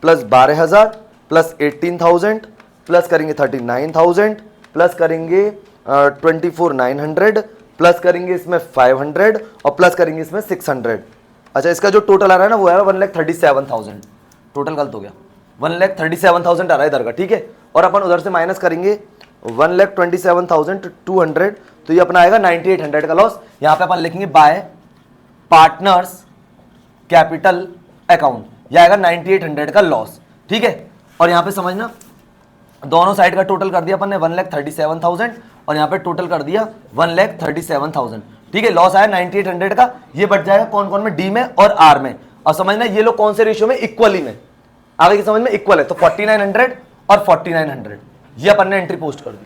Speaker 1: प्लस 12,000 प्लस 18,000 प्लस करेंगे 39,000 प्लस करेंगे 24,900 प्लस करेंगे इसमें 500 और प्लस करेंगे इसमें 600। अच्छा, इसका जो टोटल आ रहा है ना वो है 1,37,000। टोटल गलत हो गया, 1,37,000 आ रहा है इधर का, ठीक है। और अपन उधर से माइनस करेंगे 1,27,200, तो ये अपना आएगा 9,800 का लॉस। यहां पे अपन लिखेंगे बाय पार्टनर्स कैपिटल अकाउंट, ये आएगा 9,800 का लॉस, ठीक है। और यहां पे समझना दोनों साइड का टोटल कर दिया अपन ने 1,37,000 और यहां पे टोटल कर दिया 1,37,000, ठीक है। लॉस आया 9,800 का, ये बढ़ जाएगा कौन कौन में, डी में और आर में। और समझना ये लोग कौन से रेशियो में, इक्वली में, आगे की समझ में इक्वल है, तो 4,900 और 4,900 ये अपन ने एंट्री पोस्ट कर दी।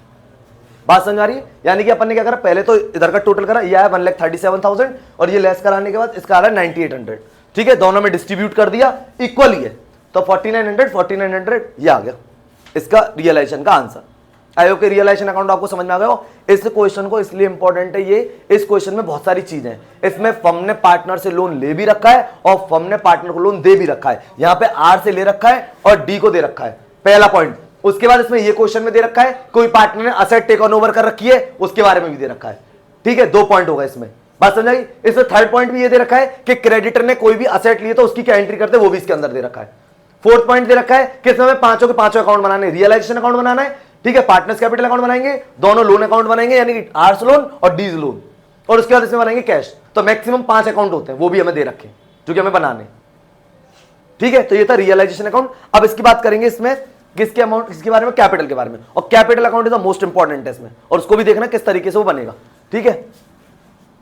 Speaker 1: बात समझ आ रही है? यानी कि अपन ने क्या करा, पहले तो इधर का टोटल करा, ये आया 1,37,000 और ये लेस कराने के बाद इसका आ रहा है 9,800, ठीक है। दोनों में डिस्ट्रीब्यूट कर दिया, इक्वल ही है, तो 4,900 ये आ गया इसका रियलाइजेशन का आंसर। आई होप के रियलाइजेशन अकाउंट आपको समझ में आ गया हो। इस क्वेश्चन को इसलिए इंपॉर्टेंट है ये, इस क्वेश्चन में बहुत सारी चीजें हैं। इसमें फर्म ने पार्टनर से लोन ले भी रखा है और फर्म ने पार्टनर को लोन दे भी रखा है। यहां पे आर से ले रखा है और डी को दे रखा है, पहला पॉइंट। उसके बाद इसमें ये क्वेश्चन में दे रखा है कोई पार्टनर ने असेट टेक ऑन ओवर कर रखी है, उसके बारे में भी दे रखा है, ठीक है। 2 पॉइंट होगा इसमें, बात समझ आई। इसमें थर्ड पॉइंट भी ये दे रखा है कि क्रेडिटर ने कोई भी असेट लिए तो उसकी क्या एंट्री करते वो भी इसके अंदर दे रखा है। फोर्थ पॉइंट दे रखा है कि इसमें पांचों के पांचों अकाउंट बनाने, रियलाइजेशन अकाउंट बनाना है, ठीक है। पार्टनर्स कैपिटल अकाउंट बनाएंगे, दोनों लोन अकाउंट बनाएंगे यानी कि आर्स लोन और डीज लोन, और उसके बाद इसमें बनाएंगे कैश। तो मैक्सिमम 5 अकाउंट होते हैं, वो भी हमें दे रखे जो कि हमें बनाने, ठीक है। तो ये था रियलाइजेशन अकाउंट। अब इसकी बात करेंगे इसमें किसके अमाउंट, किसके बारे में, कैपिटल के बारे में। और capital account is the most important है इसमें, और उसको भी देखना किस तरीके से वो बनेगा, ठीक है।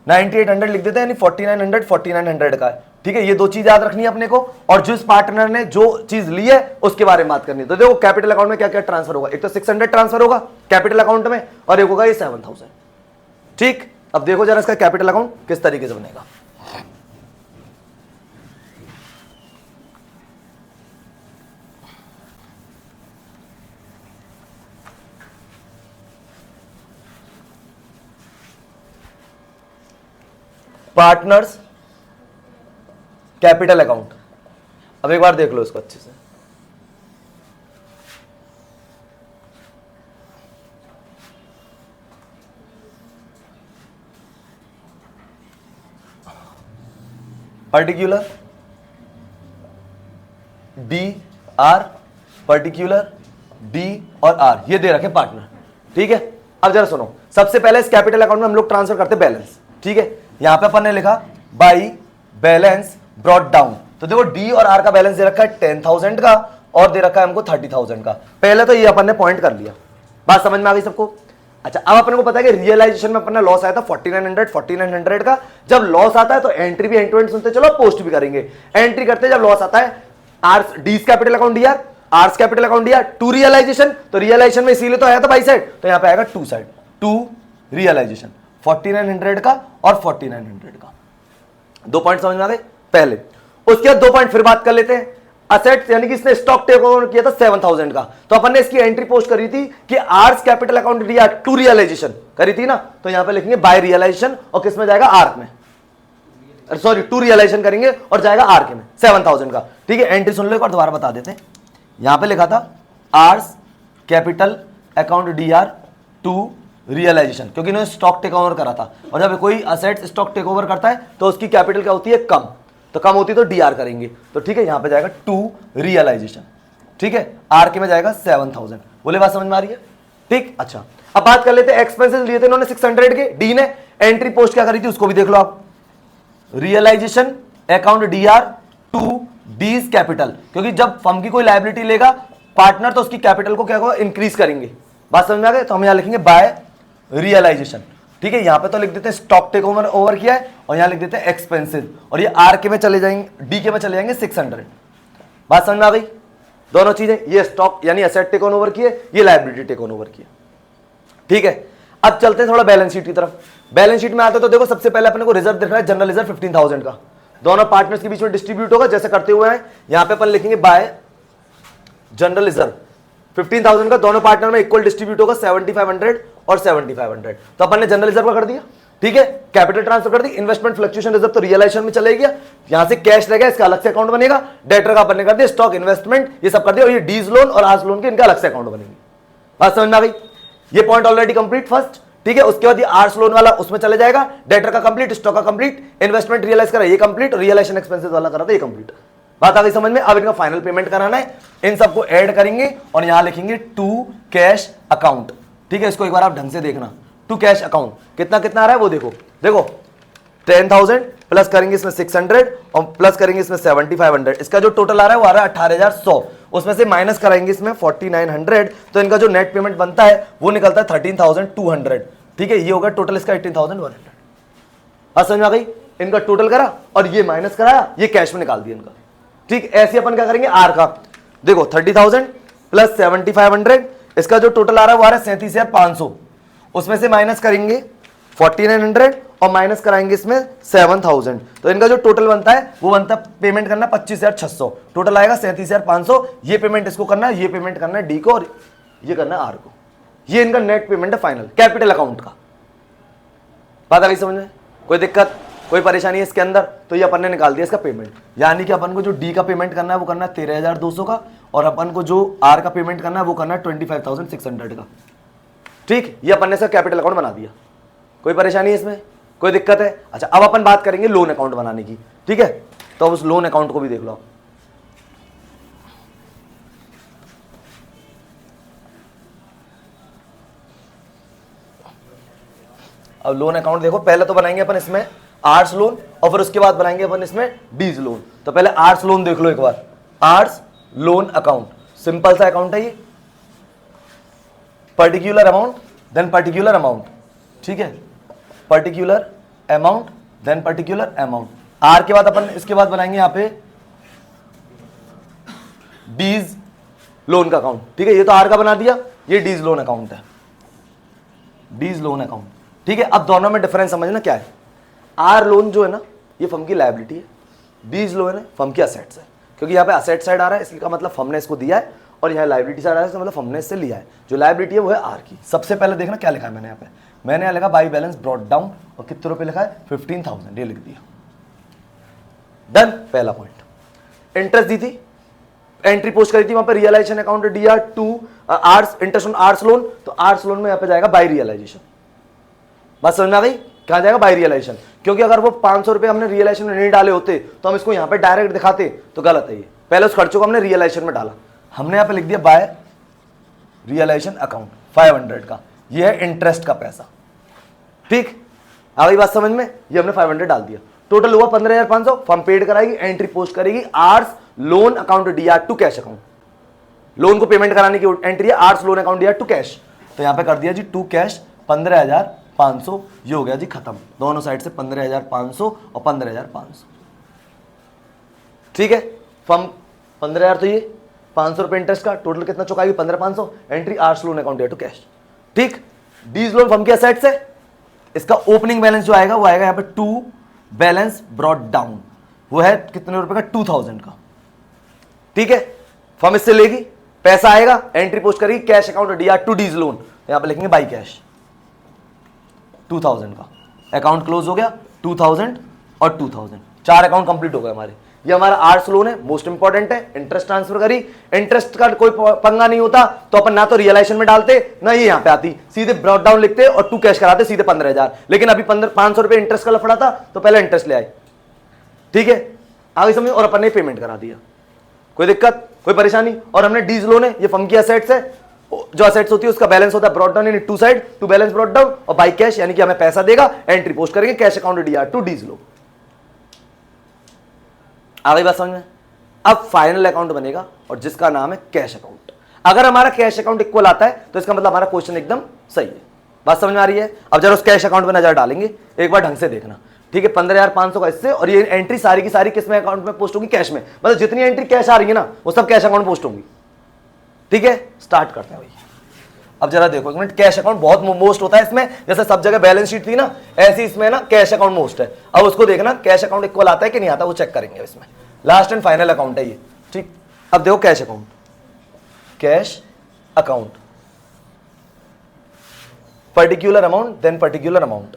Speaker 1: 9,800 लिख देते हैं, यानी 4,900 का है, ठीक है। ये 2 चीज याद रखनी है अपने को, और जिस पार्टनर ने जो चीज ली है उसके बारे में बात करनी है। तो देखो कैपिटल अकाउंट में क्या क्या ट्रांसफर होगा, एक तो 600 ट्रांसफर होगा कैपिटल अकाउंट में, और एक होगा ये 7,000, ठीक। अब देखो जरा इसका कैपिटल अकाउंट किस तरीके से बनेगा। पार्टनर्स कैपिटल अकाउंट, अब एक बार देख लो इसको अच्छे से। Particular D R, particular D और आर, ये दे रखे पार्टनर, ठीक है। अब जरा सुनो, सबसे पहले इस कैपिटल अकाउंट में हम लोग ट्रांसफर करते बैलेंस, ठीक है। यहां पे अपन ने लिखा बाई बैलेंस ब्रॉट डाउन, तो देखो डी और आर का बैलेंस दे रखा है 10,000 का और दे रखा है हमको 30,000 का। पहले तो ये अपन ने पॉइंट कर लिया, बात समझ में आ गई सबको। अच्छा, अब अपने को पता है कि रियलाइजेशन में अपना लॉस आया था 4,900 का। जब लॉस आता है तो एंट्री भी एंड टू एंड सुनते चलो, पोस्ट भी करेंगे। एंट्री करते जब लॉस आता है, आर्स डीज कैपिटल अकाउंट दिया, आर्स कैपिटल अकाउंट दिया, टू रियलाइजेशन, तो रियलाइजेशन में इसीलिए तो आया था बाई साइड, तो यहां पे आएगा टू साइड, टू रियलाइजेशन 4,900 का और 4,900 का। 2 पॉइंट समझ में आ गए पहले। उसके बाद 2 पॉइंट फिर बात कर लेते हैं। असेट्स यानी कि इसने स्टॉक टेक ओवर किया था 7,000 का, तो अपन ने इसकी एंट्री पोस्ट करी थी कि आर्स कैपिटल अकाउंट दिया, टू रियलाइजेशन करी थी ना, तो यहां पे लिखेंगे बाय रियलाइजेशन और किस में जाएगा, आर्क में, सॉरी टू रियलाइजेशन करेंगे और जाएगा आर्क में 7,000 का, ठीक है। एंट्री सुन लो एक बार दोबारा बता देते हैं। यहां पे लिखा था R's capital account D R to realisation, क्योंकि इन्होंने स्टॉक टेक ओवर करा था, और जब कोई असेट स्टॉक टेक ओवर करता है तो उसकी कैपिटल क्या होती है, कम, तो कम होती है तो डीआर करेंगे, तो ठीक है। यहां पे जाएगा टू रियलाइजेशन, ठीक है। आर के में जाएगा 7,000। बोले बात समझ में आ रही है, ठीक। अच्छा, अब बात कर लेते हैं एक्सपेंसेस लिए थे इन्होंने 600 के, डी ने एंट्री पोस्ट क्या करी थी उसको भी देख लो आप। Realisation account DR to D's capital, क्योंकि जब फर्म की कोई लायबिलिटी लेगा पार्टनर तो उसकी कैपिटल को क्या होगा, इंक्रीज करेंगे। बात समझ में आ गई, तो हम यहां लिखेंगे बाय रियलाइजेशन, ठीक है। यहां पे तो लिख देते हैं स्टॉक टेक ओवर किया है, और यहां लिख देते हैं एक्सपेंसिव, और ये आर के में चले जाएंगे, डी के में चले जाएंगे 600। बात समझ में आ गई, दोनों चीजें, ये स्टॉक यानी एसेट टेक ओवर किए, ये लायबिलिटी टेक ओवर किए, ठीक है। अब चलते हैं थोड़ा बैलेंस शीट की तरफ। बैलेंस शीट में आते तो देखो सबसे पहले अपने को रिजर्व दिख रहा है, जनरल रिजर्व 15,000 का, दोनों पार्टनर्स के बीच में डिस्ट्रीब्यूट होगा जैसे करते हुए हैं। यहां पे अपन लिखेंगे बाय जनरल रिजर्व 15,000 का, दोनों पार्टनर में इक्वल डिस्ट्रीब्यूट होगा 7,500 और 7,500, तो अपन ने जनरल रिजर्व का कर दिया, ठीक है, कैपिटल ट्रांसफर कर दी, इन्वेस्टमेंट फ्लक्चुएशन रिजर्व तो रियलाइजेशन में चले गया, यहां से कैश रहेगा, इसका अलग से अकाउंट बनेगा, डेटर का अपन ने कर दिया, स्टॉक इन्वेस्टमेंट ये सब कर दिया, और ये डीज लोन और आर्स लोन के इनका अलग से अकाउंट बनेंगे। बात समझ में आ गई? ये पॉइंट ऑलरेडी कंप्लीट फर्स्ट, ठीक है। उसके बाद ये आर्स लोन वाला उसमें चले जाएगा, डेटर का कंप्लीट, स्टॉक का कंप्लीट, इन्वेस्टमेंट रियलाइज करा ये कंप्लीट, और रियलाइजेशन एक्सपेंसेस वाला करा था ये कंप्लीट। बात आ गई समझ में? अब इनका फाइनल पेमेंट कराना है, इन सबको ऐड करेंगे और यहां लिखेंगे टू कैश अकाउंट, ठीक है। इसको एक बार आप ढंग से देखना, टू कैश अकाउंट कितना कितना आ रहा है वो देखो, देखो 10,000 प्लस करेंगे इसमें 600 और प्लस करेंगे इसमें 7,500, इसका जो टोटल आ रहा है वो आ रहा है 18,100, उसमें से माइनस कराएंगे इसमें 4,900, तो इनका जो नेट पेमेंट बनता है वो निकलता है 13,200, ठीक है। ये होगा टोटल इसका 18,100। बात समझ में आ गई? इनका टोटल करा और ये माइनस कराया, ये कैश में निकाल दिया इनका, ठीक। ऐसे अपन क्या करेंगे आर का, देखो 30,000 प्लस 7,500, इसका जो टोटल आ रहा है वो आ रहा है 37,500, उसमें से माइनस करेंगे 4,900 और माइनस कराएंगे इसमें 7,000, तो इनका जो टोटल बनता है वो बनता है पेमेंट करना 25,600, टोटल आएगा 37,500। ये पेमेंट इसको करना है, ये पेमेंट करना है डी को और ये करना है आर को। ये इनका नेट पेमेंट है फाइनल कैपिटल अकाउंट का। बात आ गई समझ में? कोई दिक्कत कोई परेशानी है इसके अंदर? तो ये अपन ने निकाल दिया इसका पेमेंट, यानी कि अपन को जो डी का पेमेंट करना है वो करना है 13,200 का, और अपन को जो आर का पेमेंट करना है वो करना है 25,600 का, ठीक। ये अपन ने इसका कैपिटल अकाउंट बना दिया। कोई परेशानी है इसमें? कोई दिक्कत है? अच्छा, अब अपन बात करेंगे लोन अकाउंट बनाने की, ठीक है। तो उस लोन अकाउंट को भी देख लो। अब लोन अकाउंट देखो, पहले तो बनाएंगे अपन इसमें आर्ट्स लोन और फिर उसके बाद बनाएंगे अपन इसमें डीज लोन। तो पहले आर्ट्स लोन देख लो एक बार, आर्ट्स लोन अकाउंट सिंपल सा अकाउंट है ये, particular amount then particular amount, ठीक है। Particular amount then particular amount. R के बाद अपन इसके बाद बनाएंगे यहां पे डीज लोन का अकाउंट, ठीक है। ये तो आर का बना दिया, ये डीज लोन अकाउंट है, डीज लोन अकाउंट, ठीक है। अब दोनों में डिफरेंस समझना क्या है। आर लोन जो है ना ये फर्म की लायबिलिटी है, डीज लोन है फर्म की असेट्स है, क्योंकि यहाँ पे असेट साइड आ रहा है इसका मतलब फर्म ने इसको दिया है, और यहाँ लायबिलिटी साइड आ रहा है इसका मतलब फर्म ने इससे लिया है। जो लायबिलिटी है वो है आर की। सबसे पहले देखना क्या लिखा है मैंने यहाँ पे, मैंने यहाँ लिखा बाई बैलेंस ब्रॉट डाउन, और कितने रुपए लिखा है 15,000, ये लिख दिया, डन। पहला पॉइंट। इंटरेस्ट दी थी, एंट्री पोस्ट करी थी वहां पे realisation account DR to R's interest on R's loan, तो आर्ट्स लोन में यहाँ पे जाएगा बाई रियलाइजेशन। बात समझ में आ गई? कहां जाएगा? बाई रियलाइजेशन, क्योंकि अगर वो 500 रुपए हमने रियलाइजेशन में नहीं डाले होते तो हम इसको यहाँ पे डायरेक्ट दिखाते तो गलत है। ये पहले उस खर्चों को हमने रियलाइजेशन में डाला, हमने यहाँ पे लिख दिया बाय रियलाइजेशन अकाउंट 500 का, ये है इंटरेस्ट का पैसा, ठीक। आ गई बात समझ में? ये हमने 500 डाल दिया, टोटल हुआ 15,500, फर्म पेड कराएगी, एंट्री पोस्ट करेगी R's loan account DR to cash account. Loan को पेमेंट कराने की एंट्री है R's loan account DR to cash, तो यहां पे कर दिया जी टू कैश 15,500, ये हो गया जी खत्म, दोनों साइड से 15,500 और 15,500, ठीक है। फर्म 15,000 तो ये 500 रुपए इंटरेस्ट का, टोटल कितना चुकाएगी 15,500, entry R's loan account DR to cash, ठीक। डीज लोन फर्म की असेट्स है, इसका ओपनिंग बैलेंस जो आएगा वो आएगा यहाँ पे टू बैलेंस ब्रॉट डाउन, वो है कितने रुपए का 2,000 का, ठीक है। फर्म इससे लेगी, पैसा आएगा, एंट्री पोस्ट करेगी cash account DR to D's loan, यहां पे लिखेंगे बाई कैश 2,000 का, अकाउंट क्लोज हो गया 2,000 और 2,000, 4 अकाउंट कंप्लीट हो गए हमारे। ये हमारा आर्ट्स लोन है, मोस्ट इंपॉर्टेंट है, इंटरेस्ट ट्रांसफर करी, इंटरेस्ट का कोई पंगा नहीं होता तो अपन ना तो रियलाइजेशन में डालते ना ये यहां पे आती, सीधे ब्रॉट डाउन लिखते और टू कैश कराते सीधे 15,000, लेकिन अभी 500 रुपए इंटरेस्ट का लफड़ा था तो पहले इंटरेस्ट ले आए, ठीक है। आगे समझ, और अपन ने पेमेंट करा दिया, कोई दिक्कत कोई परेशानी। और हमने डीज लोन है, ये फर्म की असेट्स है, जो असेट्स होती है उसका बैलेंस होता है ब्रॉट डाउन यानी to side, to balance brought down, और बाई कैश यानी कि हमें पैसा देगा, एंट्री पोस्ट करेंगे cash account DR to D's loan. आ गई बात समझ में? अब फाइनल अकाउंट बनेगा और जिसका नाम है कैश अकाउंट। अगर हमारा कैश अकाउंट इक्वल आता है तो इसका मतलब हमारा क्वेश्चन एकदम सही है। बात समझ में आ रही है? अब जरा उस कैश अकाउंट में नजर डालेंगे, एक बार ढंग से देखना, ठीक है। 15,500 का इससे, और ये एंट्री सारी की सारी किस में अकाउंट में पोस्ट होगी? कैश में, मतलब जितनी एंट्री कैश आ रही है ना वो सब कैश अकाउंट पोस्ट होंगी, ठीक है। स्टार्ट करते हैं भाई। अब जरा देखो एक मिनट, कैश अकाउंट बहुत मोस्ट होता है इसमें, जैसे सब जगह बैलेंस शीट थी ना ऐसी इसमें ना कैश अकाउंट मोस्ट है। अब उसको देखना कैश अकाउंट इक्वल आता है कि नहीं आता, वो चेक करेंगे इसमें। लास्ट एंड फाइनल अकाउंट है ये, ठीक। अब देखो cash account, cash account particular amount then particular amount,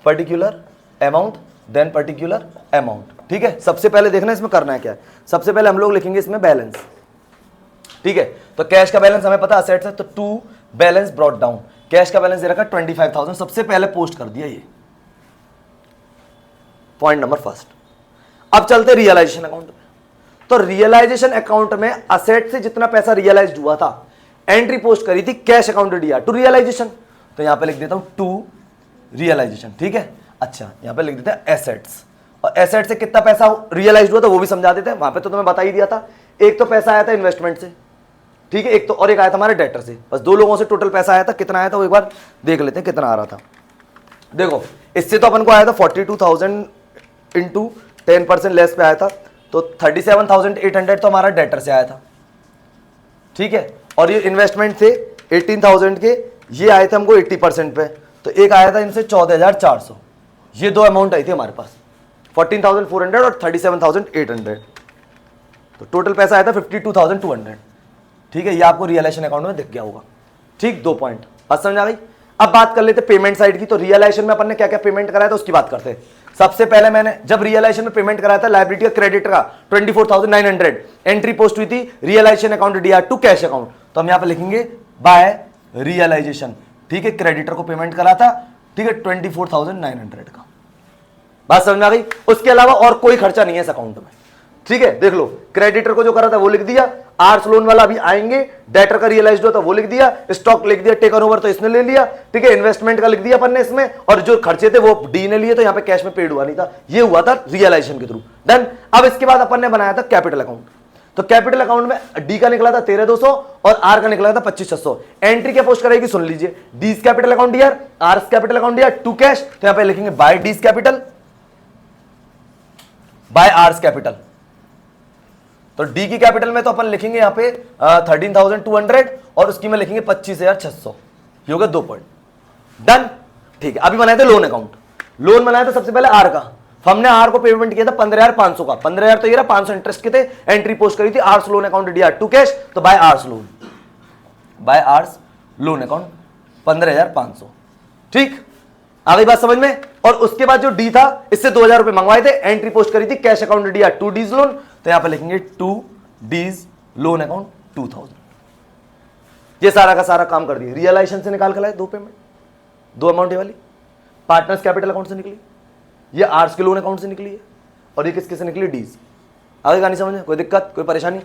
Speaker 1: particular amount, then particular amount. ठीक है, सबसे पहले देखना इसमें करना है क्या है। सबसे पहले हम लोग लिखेंगे इसमें बैलेंस। ठीक है, तो कैश का बैलेंस हमें पता असेट्स है, तो to balance brought down, cash का बैलेंस दे रखा 25,000, सबसे पहले पोस्ट कर दिया ये पॉइंट नंबर फर्स्ट। अब चलते रियलाइजेशन अकाउंट में। तो रियलाइजेशन अकाउंट में असेट से जितना पैसा रियलाइज हुआ था, एंट्री पोस्ट करी थी कैश अकाउंट दिया टू रियलाइजेशन, तो यहां पे लिख देता हूं टू रियलाइजेशन। ठीक है, अच्छा यहां पे लिख देते हैं एसेट्स, और एसेट से कितना पैसा रियलाइज हुआ था वो भी समझा देते हैं। वहां पे तो तुम्हें बता ही दिया था, एक तो पैसा आया था इन्वेस्टमेंट से, ठीक है, एक तो, और एक आया था हमारे डेटर से, बस दो लोगों से टोटल पैसा आया था। कितना आया था वो एक बार देख लेते हैं कितना आ रहा था। देखो इससे तो अपन को आया था 42,000 इंटू 10% लेस पे आया था, तो 37,800 तो हमारा डेटर से आया था। ठीक है, और ये इन्वेस्टमेंट थे 18,000 के, ये आए थे हमको 80% पे, तो एक आया था इनसे 14,400। ये दो अमाउंट आई थी हमारे पास, 14,400 और 37,800, तो टोटल पैसा आया था 52,200। ठीक है, ये आपको रियलाइजेशन अकाउंट में दिख गया होगा। ठीक, दो पॉइंट बात समझ आ गई। अब बात कर लेते पेमेंट साइड की। तो रियलाइजेशन में अपन ने क्या क्या पेमेंट कराया था उसकी बात करते हैं। सबसे पहले मैंने जब रियलाइजेशन में पेमेंट कराया था लायबिलिटी का क्रेडिट का 24,900, एंट्री पोस्ट हुई थी realisation account DR to cash account, तो हम यहां पे लिखेंगे बाय रियलाइजेशन। ठीक है, क्रेडिटर को पेमेंट करा था, ठीक है, 24,900 का। बात समझ में आ गई। उसके अलावा और कोई खर्चा नहीं है इस अकाउंट में। ठीक है, देख लो, क्रेडिटर को जो करा था वो लिख दिया, आर्स लोन वाला अभी आएंगे, डेटर का रियलाइज हुआ था वो लिख दिया, स्टॉक लिख दिया, टेकन ओवर तो इसने ले लिया। ठीक है, इन्वेस्टमेंट का लिख दिया अपन ने इसमें, और जो खर्चे थे वो डी ने लिए, तो यहां पे कैश में पेड हुआ नहीं था, ये हुआ था रियलाइजेशन के थ्रू। डन। अब इसके बाद अपन ने बनाया था कैपिटल अकाउंट। तो कैपिटल अकाउंट में डी का निकला था 13,200 और आर का निकला था 25,600। एंट्री क्या पोस्ट करेगी सुन लीजिए, D's capital account DR, R's capital account DR to cash, तो यहां पे लिखेंगे by D's capital by R's capital. तो डी की कैपिटल में तो अपन लिखेंगे यहां पे 13,200 और उसकी में लिखेंगे 25,600। ये हो गया 2 पॉइंट। डन। ठीक है, अभी बनाए थे लोन अकाउंट। लोन बनाया था सबसे पहले आर का, हमने आर को पेमेंट किया था 15,500 का, 15,000 तो ये रहा, 500 इंटरेस्ट के थे, एंट्री पोस्ट करी थी R's loan account DR to cash, तो by R's loan, by R's loan account 15,500। ठीक, आ गई बात समझ में। और उसके बाद जो डी था इससे 2,000 रुपए मंगवाए थे, एंट्री पोस्ट करी थी cash account DR to D's loan, तो यहां पे लिखेंगे टू डीज लोन अकाउंट 2,000। ये सारा का सारा काम कर दिया। रियलाइजेशन से निकाल कर लाए दो पेमेंट, दो अमाउंट वाली, पार्टनर्स कैपिटल अकाउंट से निकली, ये आर्स के लोन अकाउंट से निकली है, और ये किसके से निकली, डीज। आगे कहानी समझ में, कोई दिक्कत कोई परेशानी।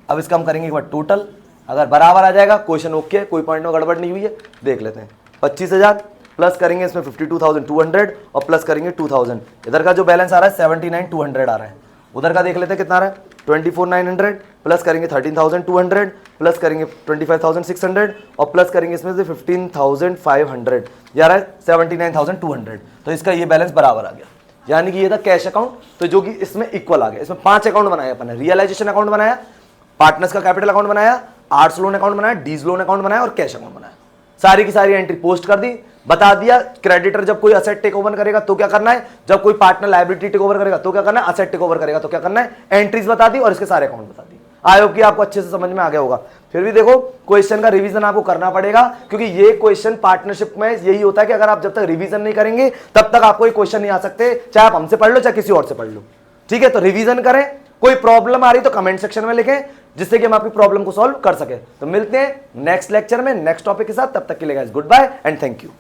Speaker 1: अब इसका हम करेंगे एक बार टोटल, अगर बराबर आ जाएगा क्वेश्चन ओके, कोई पॉइंट में गड़बड़ नहीं हुई है, देख लेते हैं। 25,000 प्लस करेंगे इसमें 52,200 और प्लस करेंगे 2,000, इधर का जो बैलेंस आ रहा है 79,200 आ रहा है, उधर का देख लेते हैं कितना आ रहा है 24,900 प्लस करेंगे 13,200 प्लस करेंगे 25,600 और प्लस करेंगे इसमें से 15,500, ये आ रहा है 79,200। तो इसका ये बैलेंस बराबर आ गया, यानी कि ये था कैश अकाउंट, तो जो कि इसमें इक्वल आ गया। इसमें 5 अकाउंट बनाया अपन ने, रियलाइजेशन अकाउंट बनाया, पार्टनर्स का कैपिटल अकाउंट बनाया, आर्ट्स लोन अकाउंट बनाया, डीज लोन अकाउंट बनाया और कैश अकाउंट बनाया। सारी की सारी एंट्री पोस्ट कर दी, बता दिया क्रेडिटर जब कोई असेट टेक ओवर करेगा तो क्या करना है, जब कोई पार्टनर लायबिलिटी टेक ओवर करेगा तो क्या करना है, असेट टेक ओवर करेगा तो क्या करना है, एंट्रीज बता दी और इसके सारे अकाउंट बता दी। आई होप कि आपको अच्छे से समझ में आ गया होगा। फिर भी देखो क्वेश्चन का रिवीजन आपको करना पड़ेगा, क्योंकि ये क्वेश्चन पार्टनरशिप में यही होता है कि अगर आप जब तक रिवीजन नहीं करेंगे तब तक आपको ये क्वेश्चन नहीं आ सकते, चाहे आप हमसे पढ़ लो चाहे किसी और से पढ़ लो। ठीक है, तो रिवीजन करें, कोई प्रॉब्लम आ रही तो कमेंट सेक्शन में लिखें, जिससे कि हम आपकी प्रॉब्लम को सॉल्व कर सके। तो मिलते हैं नेक्स्ट लेक्चर में नेक्स्ट टॉपिक के साथ, तब तक के लिए guys goodbye and thank you.